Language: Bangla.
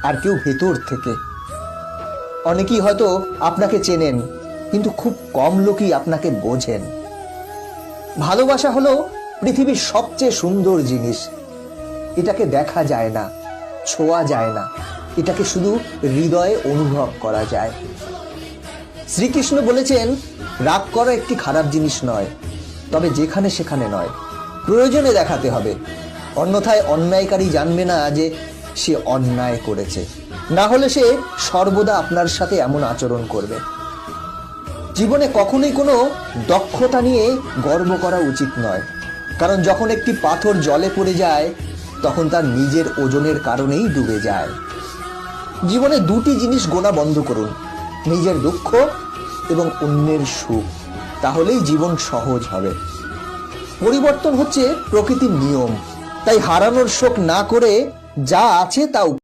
আর কেউ ভেতর থেকে। অনেকেই হয়তো আপনাকে চেনেন, কিন্তু খুব কম লোকই আপনাকে বোঝেন। ভালোবাসা হলো পৃথিবীর সবচেয়ে সুন্দর জিনিস। এটাকে দেখা যায় না, ছোঁয়া যায় না, এটাকে শুধু হৃদয়ে অনুভব করা যায়। শ্রীকৃষ্ণ বলেছেন, রাগ করা একটি খারাপ জিনিস নয়, তবে যেখানে সেখানে নয়, প্রয়োজনে দেখাতে হবে। অন্যথায় অন্যায়কারী জানবে না যে সে অন্যায় করেছে, না হলে সে সর্বদা আপনার সাথে এমন আচরণ করবে। জীবনে কখনোই কোনো দক্ষতা নিয়ে গর্ব করা উচিত নয়, কারণ যখন একটি পাথর জলে পড়ে যায় তখন তার নিজের ওজনের কারণেই ডুবে যায়। জীবনে দুটি জিনিস গোনা বন্ধ করুন, নিজের দুঃখ এবং অন্যের সুখ, তাহলেই জীবন সহজ হবে। পরিবর্তন হচ্ছে প্রকৃতির নিয়ম, তাই হারানোর শোক না করে যা আছে তা